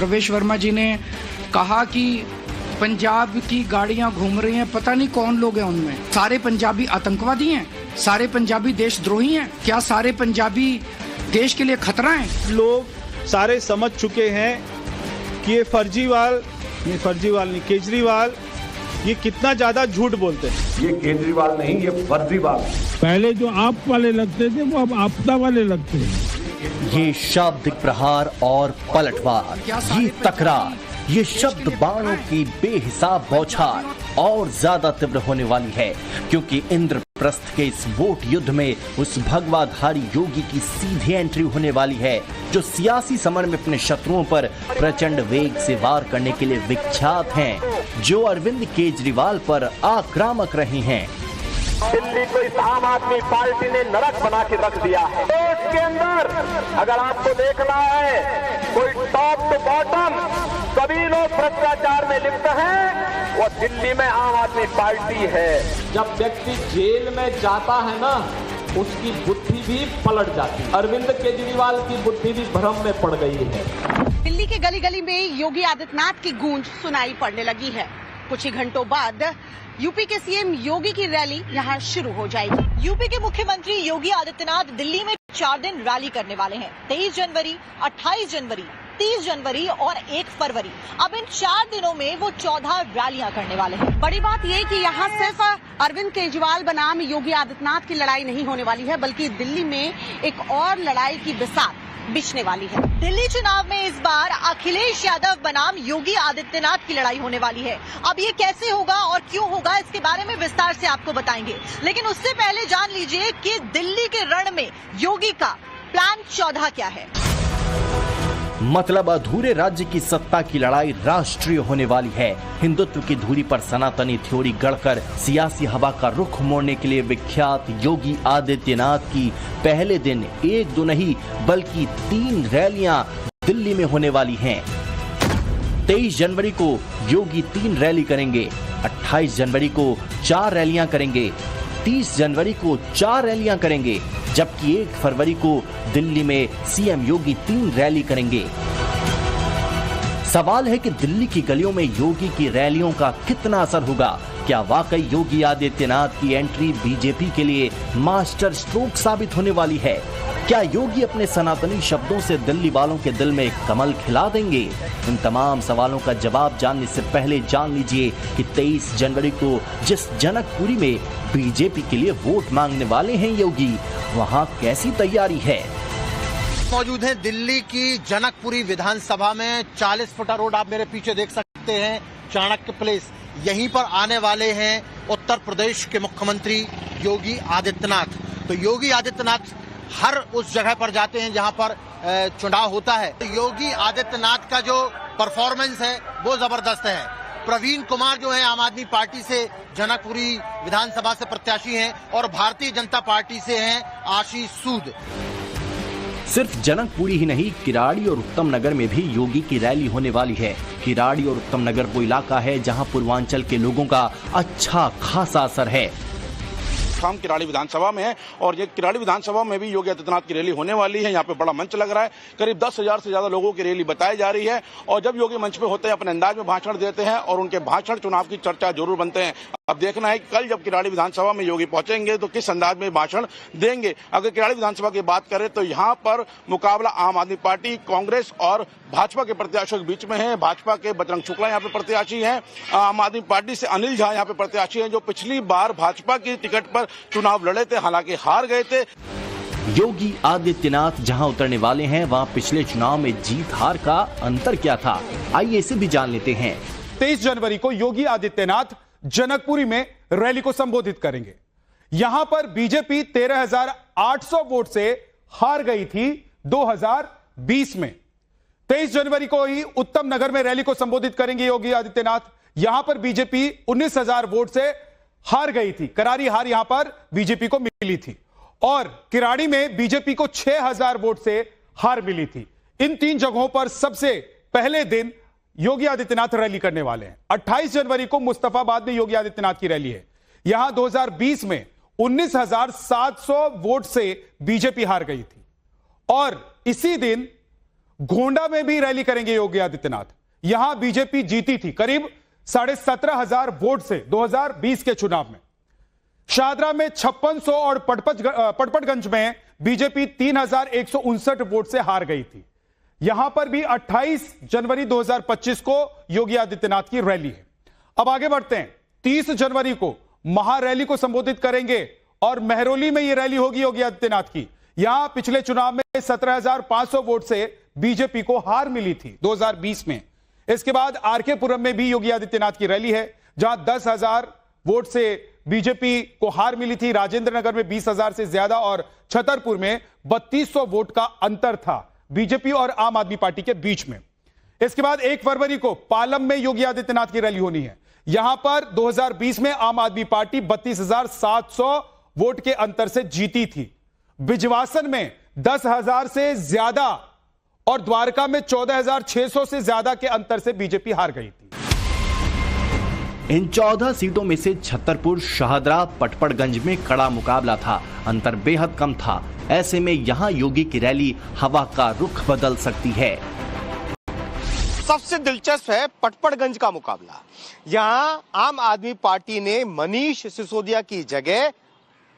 प्रवेश वर्मा जी ने कहा कि पंजाब की गाड़ियां घूम रही हैं, पता नहीं कौन लोग हैं उनमें। सारे पंजाबी आतंकवादी हैं? सारे पंजाबी देशद्रोही हैं? क्या सारे पंजाबी देश के लिए खतरा हैं? लोग सारे समझ चुके हैं कि ये फर्जीवाल नहीं, केजरीवाल ये कितना ज्यादा झूठ बोलते हैं। ये केजरीवाल नहीं, ये फर्जीवाल। पहले जो आप वाले लगते थे वो अब आपदा वाले लगते हैं। ये शाब्दिक प्रहार और पलटवार, ये तकरार, ये शब्द बाणों की बेहिसाब बौछार और ज्यादा तीव्र होने वाली है, क्योंकि इंद्रप्रस्थ के इस वोट युद्ध में उस भगवाधारी योगी की सीधी एंट्री होने वाली है, जो सियासी समर में अपने शत्रुओं पर प्रचंड वेग से वार करने के लिए विख्यात हैं, जो अरविंद केजरीवाल पर आक्रामक रहे हैं। दिल्ली को इस आम आदमी पार्टी ने नरक बना के रख दिया है। तो इसके अंदर अगर आपको देखना है, कोई टॉप टू बॉटम सभी लोग भ्रष्टाचार में लिप्त हैं, वो दिल्ली में आम आदमी पार्टी है। जब व्यक्ति जेल में जाता है ना, उसकी बुद्धि भी पलट जाती है। अरविंद केजरीवाल की बुद्धि भी भ्रम में पड़ गई है। दिल्ली के गली गली में योगी आदित्यनाथ की गूंज सुनाई पड़ने लगी है। कुछ ही घंटों बाद यूपी के सीएम योगी की रैली यहां शुरू हो जाएगी। यूपी के मुख्यमंत्री योगी आदित्यनाथ दिल्ली में 4 दिन रैली करने वाले हैं। 23 जनवरी, 28 जनवरी, 30 जनवरी और 1 फरवरी। अब इन 4 दिनों में वो 14 रैलियां करने वाले हैं। बड़ी बात यह कि यहाँ सिर्फ अरविंद केजरीवाल बनाम योगी आदित्यनाथ की लड़ाई नहीं होने वाली है, बल्कि दिल्ली में एक और लड़ाई की बिसात बिछने वाली है। दिल्ली चुनाव में इस बार अखिलेश यादव बनाम योगी आदित्यनाथ की लड़ाई होने वाली है। अब ये कैसे होगा और क्यों होगा, इसके बारे में विस्तार से आपको बताएंगे, लेकिन उससे पहले जान लीजिए कि दिल्ली के रण में योगी का प्लान 14 क्या है। मतलब अधूरे राज्य की सत्ता की लड़ाई राष्ट्रीय होने वाली है। हिंदुत्व की धुरी पर सनातनी थ्योरी गढ़कर सियासी हवा का रुख मोड़ने के लिए विख्यात योगी आदित्यनाथ की पहले दिन 1-2 नहीं बल्कि 3 रैलियां दिल्ली में होने वाली हैं। 23 जनवरी को योगी 3 रैली करेंगे, 28 जनवरी को 4 रैलियां करेंगे, 30 जनवरी को 4 रैलियां करेंगे, जबकि 1 फरवरी को दिल्ली में सीएम योगी 3 रैली करेंगे। सवाल है कि दिल्ली की गलियों में योगी की रैलियों का कितना असर होगा। क्या वाकई योगी आदित्यनाथ की एंट्री बीजेपी के लिए मास्टर स्ट्रोक साबित होने वाली है? क्या योगी अपने सनातनी शब्दों से दिल्ली वालों के दिल में कमल खिला देंगे? इन तमाम सवालों का जवाब जानने से पहले जान लीजिए कि 23 जनवरी को जिस जनकपुरी में बीजेपी के लिए वोट मांगने वाले हैं योगी, वहां कैसी तैयारी है। मौजूद हैं दिल्ली की जनकपुरी विधानसभा में। 40 फुटा रोड आप मेरे पीछे देख सकते हैं, चाणक्य प्लेस। यहीं पर आने वाले हैं उत्तर प्रदेश के मुख्यमंत्री योगी आदित्यनाथ। तो योगी आदित्यनाथ हर उस जगह पर जाते हैं जहां पर चुनाव होता है। तो योगी आदित्यनाथ का जो परफॉर्मेंस है वो जबरदस्त है। प्रवीण कुमार जो है आम आदमी पार्टी से जनकपुरी विधानसभा से प्रत्याशी हैं और भारतीय जनता पार्टी से हैं आशीष सूद। सिर्फ जनकपुरी ही नहीं, किराड़ी और उत्तम नगर में भी योगी की रैली होने वाली है। किराड़ी और उत्तम नगर वो इलाका है जहां पूर्वांचल के लोगों का अच्छा खासा असर है। हम किराड़ी विधानसभा में है और ये किराड़ी विधानसभा में भी योगी आदित्यनाथ की रैली होने वाली है। यहाँ पे बड़ा मंच लग रहा है, करीब 10,000 से ज्यादा लोगों की रैली बताई जा रही है। और जब योगी मंच पे होते हैं अपने अंदाज में भाषण देते हैं और उनके भाषण चुनाव की चर्चा जरूर बनते हैं। अब देखना है कि कल जब किराड़ी विधानसभा में योगी पहुंचेंगे तो किस अंदाज में भाषण देंगे। अगर किराड़ी विधानसभा की बात करें तो यहाँ पर मुकाबला आम आदमी पार्टी, कांग्रेस और भाजपा के प्रत्याशियों के बीच में है। भाजपा के बजरंग शुक्ला यहाँ पे प्रत्याशी हैं, आम आदमी पार्टी से अनिल झा यहाँ पे प्रत्याशी हैं, जो पिछली बार भाजपा की टिकट पर चुनाव लड़े थे, हालांकि हार गए थे। योगी आदित्यनाथ जहां उतरने वाले हैं वहां पिछले चुनाव में जीत हार का अंतर क्या था, आइए इसे भी जान लेते हैं। 23 जनवरी को योगी आदित्यनाथ जनकपुरी में रैली को संबोधित करेंगे। यहां पर बीजेपी 13,800 वोट से हार गई थी 2020 में। 23 जनवरी को ही उत्तम नगर में रैली को संबोधित करेंगे योगी आदित्यनाथ। यहां पर बीजेपी 19,000 वोट से हार गई थी, करारी हार यहां पर बीजेपी को मिली थी। और किराड़ी में बीजेपी को 6,000 वोट से हार मिली थी। इन 3 जगहों पर सबसे पहले दिन योगी आदित्यनाथ रैली करने वाले हैं। 28 जनवरी को मुस्तफाबाद में योगी आदित्यनाथ की रैली है। यहां 2020 में 19,700 वोट से बीजेपी हार गई थी और इसी दिन गोंडा में भी रैली करेंगे योगी आदित्यनाथ। यहां बीजेपी जीती थी करीब 17,500 वोट से 2020 के चुनाव में। शाहदरा में 5600 और पटपटगंज में बीजेपी 3159 वोट से हार गई थी। यहां पर भी 28 जनवरी 2025 को योगी आदित्यनाथ की रैली है। अब आगे बढ़ते हैं। 30 जनवरी को महारैली को संबोधित करेंगे और मेहरौली में यह रैली होगी योगी आदित्यनाथ की। यहां पिछले चुनाव में 17,500 वोट से बीजेपी को हार मिली थी 2020 में। इसके बाद आरके पुरम में भी योगी आदित्यनाथ की रैली है, जहां 10,000 वोट से बीजेपी को हार मिली थी। राजेंद्र नगर में 20,000 से ज्यादा और छतरपुर में 3200 वोट का अंतर था बीजेपी और आम आदमी पार्टी के बीच में। इसके बाद 1 फरवरी को पालम में योगी आदित्यनाथ की रैली होनी है। यहां पर 2020 में आम आदमी पार्टी 32,700 वोट के अंतर से जीती थी। बिजवासन में 10,000 से ज्यादा और द्वारका में 14,600 से ज्यादा के अंतर से बीजेपी हार गई थी। इन 14 सीटों में से छतरपुर, शाहदरा, पटपड़गंज में कड़ा मुकाबला था। अंतर बेहद कम था। ऐसे में यहां योगी की रैली हवा का रुख बदल सकती है। सबसे दिलचस्प है पटपड़गंज का मुकाबला। यहां आम आदमी पार्टी ने मनीष सिसोदिया की जगह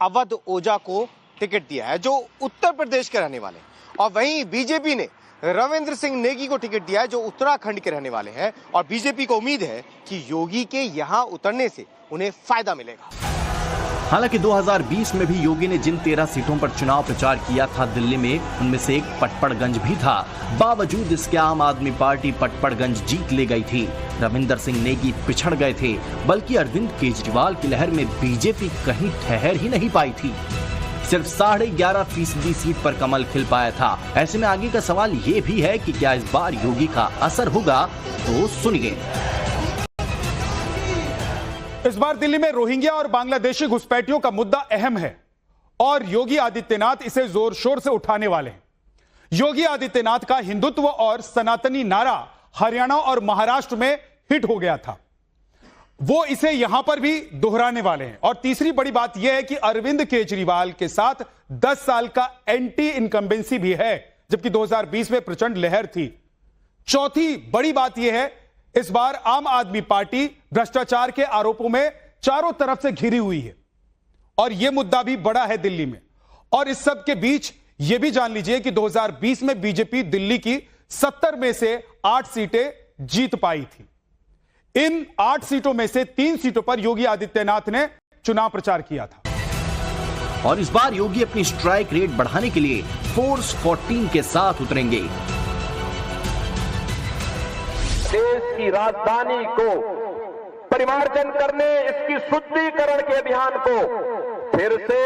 अवध ओझा को टिकट दिया है, जो उत्तर प्रदेश के रहने वाले, और वहीं बीजेपी ने रविंद्र सिंह नेगी को टिकट दिया है, जो उत्तराखंड के रहने वाले हैं। और बीजेपी को उम्मीद है कि योगी के यहां उतरने से उन्हें फायदा मिलेगा। हालांकि 2020 में भी योगी ने जिन 13 सीटों पर चुनाव प्रचार किया था दिल्ली में, उनमें से एक पटपड़गंज भी था। बावजूद इसके आम आदमी पार्टी पटपड़गंज जीत ले गई थी। रविंद्र सिंह नेगी पिछड़ गए थे, बल्कि अरविंद केजरीवाल की लहर में बीजेपी कहीं ठहर ही नहीं पाई थी। सिर्फ 11.5% सीट पर कमल खिल पाया था। ऐसे में आगे का सवाल ये भी है कि क्या इस बार योगी का असर होगा? तो सुनिए। इस बार दिल्ली में रोहिंग्या और बांग्लादेशी घुसपैठियों का मुद्दा अहम है और योगी आदित्यनाथ इसे जोर शोर से उठाने वाले हैं। योगी आदित्यनाथ का हिंदुत्व और सनातनी नारा हरियाणा और महाराष्ट्र में हिट हो गया था। वो इसे यहां पर भी दोहराने वाले हैं। और तीसरी बड़ी बात यह है कि अरविंद केजरीवाल के साथ 10 साल का एंटी इनकम्बेंसी भी है, जबकि 2020 में प्रचंड लहर थी। चौथी बड़ी बात यह है, इस बार आम आदमी पार्टी भ्रष्टाचार के आरोपों में चारों तरफ से घिरी हुई है और यह मुद्दा भी बड़ा है दिल्ली में। और इस सब के बीच यह भी जान लीजिए कि 2020 में बीजेपी दिल्ली की 70 में से 8 सीटें जीत पाई थी। इन 8 सीटों में से 3 सीटों पर योगी आदित्यनाथ ने चुनाव प्रचार किया था। और इस बार योगी अपनी स्ट्राइक रेट बढ़ाने के लिए फोर्स 14 के साथ उतरेंगे। देश की राजधानी को परिमार्जन करने, इसकी शुद्धिकरण के अभियान को फिर से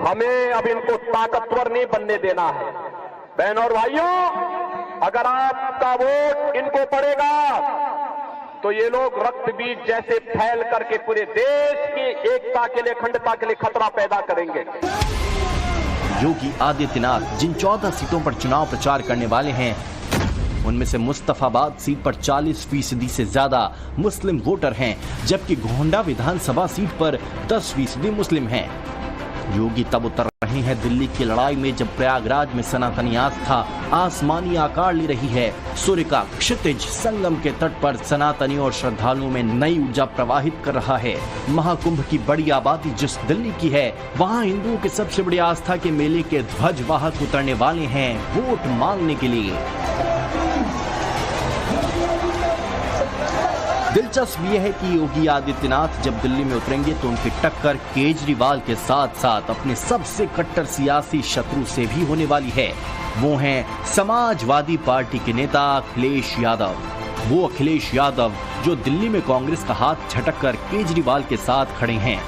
हमें अब इनको ताकतवर नहीं बनने देना है। बहनों और भाइयों, अगर आपका वोट इनको पड़ेगा तो ये लोग रक्त बीज जैसे फैल करके पूरे देश की एकता के लिए, अखंडता के लिए खतरा पैदा करेंगे। योगी आदित्यनाथ जिन 14 सीटों पर चुनाव प्रचार करने वाले हैं, उनमें से मुस्तफाबाद सीट पर 40% से ज्यादा मुस्लिम वोटर हैं, जबकि गोंडा विधानसभा सीट पर 10% मुस्लिम हैं। योगी तब उतर रहे हैं दिल्ली की लड़ाई में जब प्रयागराज में सनातनी आस्था आसमानी आकार ले रही है। सूर्य का क्षितिज संगम के तट पर सनातनी और श्रद्धालुओं में नई ऊर्जा प्रवाहित कर रहा है। महाकुंभ की बड़ी आबादी जिस दिल्ली की है, वहां हिंदुओं के सबसे बड़ी आस्था के मेले के ध्वजवाहक उतरने वाले हैं वोट मांगने के लिए। दिलचस्प यह है कि योगी आदित्यनाथ जब दिल्ली में उतरेंगे तो उनकी टक्कर केजरीवाल के साथ साथ अपने सबसे कट्टर सियासी शत्रु से भी होने वाली है। वो हैं समाजवादी पार्टी के नेता अखिलेश यादव। वो अखिलेश यादव जो दिल्ली में कांग्रेस का हाथ झटक कर केजरीवाल के साथ खड़े हैं।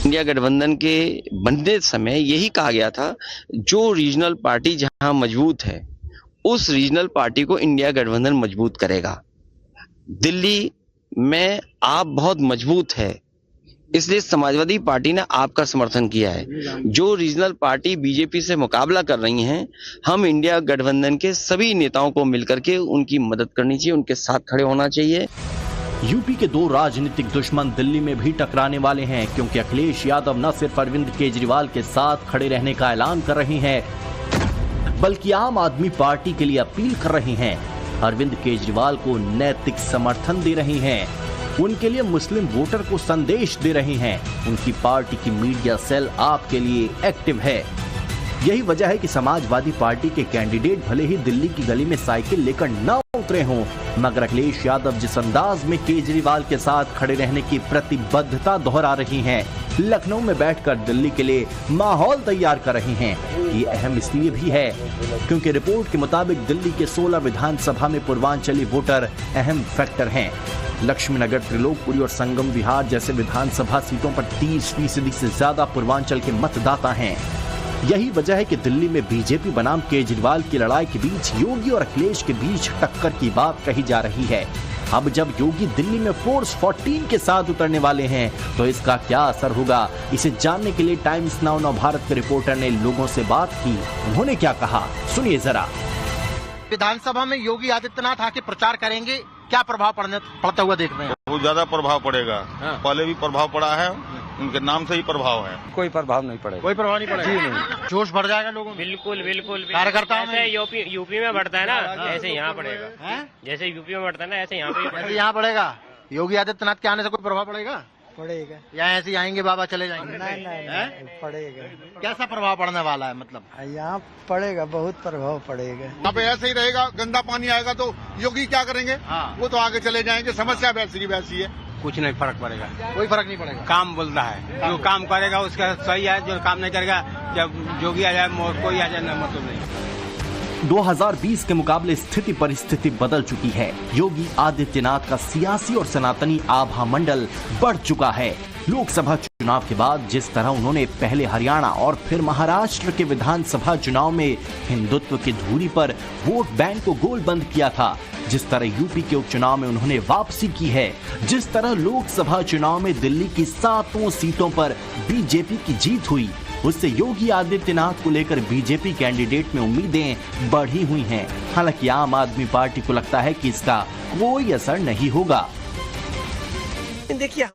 इंडिया गठबंधन के बनते समय यही कहा गया था, जो रीजनल पार्टी जहां मजबूत है उस रीजनल पार्टी को इंडिया गठबंधन मजबूत करेगा। दिल्ली में आप बहुत मजबूत है, इसलिए समाजवादी पार्टी ने आपका समर्थन किया है। जो रीजनल पार्टी बीजेपी से मुकाबला कर रही हैं, हम इंडिया गठबंधन के सभी नेताओं को मिलकर के उनकी मदद करनी चाहिए, उनके साथ खड़े होना चाहिए। यूपी के 2 राजनीतिक दुश्मन दिल्ली में भी टकराने वाले हैं, क्योंकि अखिलेश यादव न सिर्फ अरविंद केजरीवाल के साथ खड़े रहने का ऐलान कर रहे हैं, बल्कि आम आदमी पार्टी के लिए अपील कर रहे हैं। अरविंद केजरीवाल को नैतिक समर्थन दे रहे हैं, उनके लिए मुस्लिम वोटर को संदेश दे रहे हैं। उनकी पार्टी की मीडिया सेल आपके लिए एक्टिव है। यही वजह है कि समाजवादी पार्टी के कैंडिडेट भले ही दिल्ली की गली में साइकिल लेकर न उतरे हों, मगर अखिलेश यादव जिस अंदाज में केजरीवाल के साथ खड़े रहने की प्रतिबद्धता दोहरा रही हैं, लखनऊ में बैठकर दिल्ली के लिए माहौल तैयार कर रहे हैं। ये अहम इसलिए भी है क्योंकि रिपोर्ट के मुताबिक दिल्ली के 16 विधानसभा में पूर्वांचली वोटर अहम फैक्टर हैं। लक्ष्मीनगर, त्रिलोकपुरी और संगम विहार जैसे विधानसभा सीटों पर 30% से ज्यादा पूर्वांचल के मतदाता हैं। यही वजह है कि दिल्ली में बीजेपी बनाम केजरीवाल की लड़ाई के बीच योगी और अखिलेश के बीच टक्कर की बात कही जा रही है। अब जब योगी दिल्ली में फोर्स 14 के साथ उतरने वाले हैं तो इसका क्या असर होगा, इसे जानने के लिए टाइम्स नाउ नव भारत के रिपोर्टर ने लोगों से बात की। उन्होंने क्या कहा, सुनिए जरा। विधानसभा में योगी आदित्यनाथ आके प्रचार करेंगे, क्या प्रभाव पड़ता हुआ देख रहे हैं? बहुत ज्यादा प्रभाव पड़ेगा। पहले भी प्रभाव पड़ा है, उनके नाम से ही प्रभाव है। कोई प्रभाव नहीं पड़ेगा। कोई प्रभाव नहीं पड़ेगा? जी नहीं। जोश बढ़ जाएगा लोगों में? बिल्कुल बिल्कुल। कार्यकर्ताओं में यूपी में बढ़ता है ना, ऐसे यहाँ पड़ेगा। जैसे यूपी में बढ़ता है ना, ऐसे यहाँ पड़ेगा। योगी आदित्यनाथ के आने से कोई प्रभाव पड़ेगा? पड़ेगा। या ऐसे आएंगे बाबा चले जाएंगे? नहीं, पड़ेगा। कैसा प्रभाव पड़ने वाला है? मतलब यहाँ पड़ेगा, बहुत प्रभाव पड़ेगा। यहाँ पे ऐसे ही रहेगा, गंदा पानी आएगा तो योगी क्या करेंगे? वो तो आगे चले जाएंगे। समस्या वैसी की वैसी है, कुछ नहीं फर्क पड़ेगा। कोई फर्क नहीं पड़ेगा। काम बोलता है, जो काम करेगा उसका सही है, जो काम नहीं करेगा, जब योगी आ जाए कोई आ जाए, मतलब नहीं। 2020 के मुकाबले स्थिति परिस्थिति बदल चुकी है। योगी आदित्यनाथ का सियासी और सनातनी आभा मंडल बढ़ चुका है। लोकसभा चुनाव के बाद जिस तरह उन्होंने पहले हरियाणा और फिर महाराष्ट्र के विधानसभा चुनाव में हिंदुत्व की धुरी पर वोट बैंक को गोलबंद किया था, जिस तरह यूपी के उपचुनाव में उन्होंने वापसी की है, जिस तरह लोकसभा चुनाव में दिल्ली की 7 सीटों पर बीजेपी की जीत हुई, उससे योगी आदित्यनाथ को लेकर बीजेपी कैंडिडेट में उम्मीदें बढ़ी हुई हैं। हालांकि आम आदमी पार्टी को लगता है कि इसका कोई असर नहीं होगा। देखिए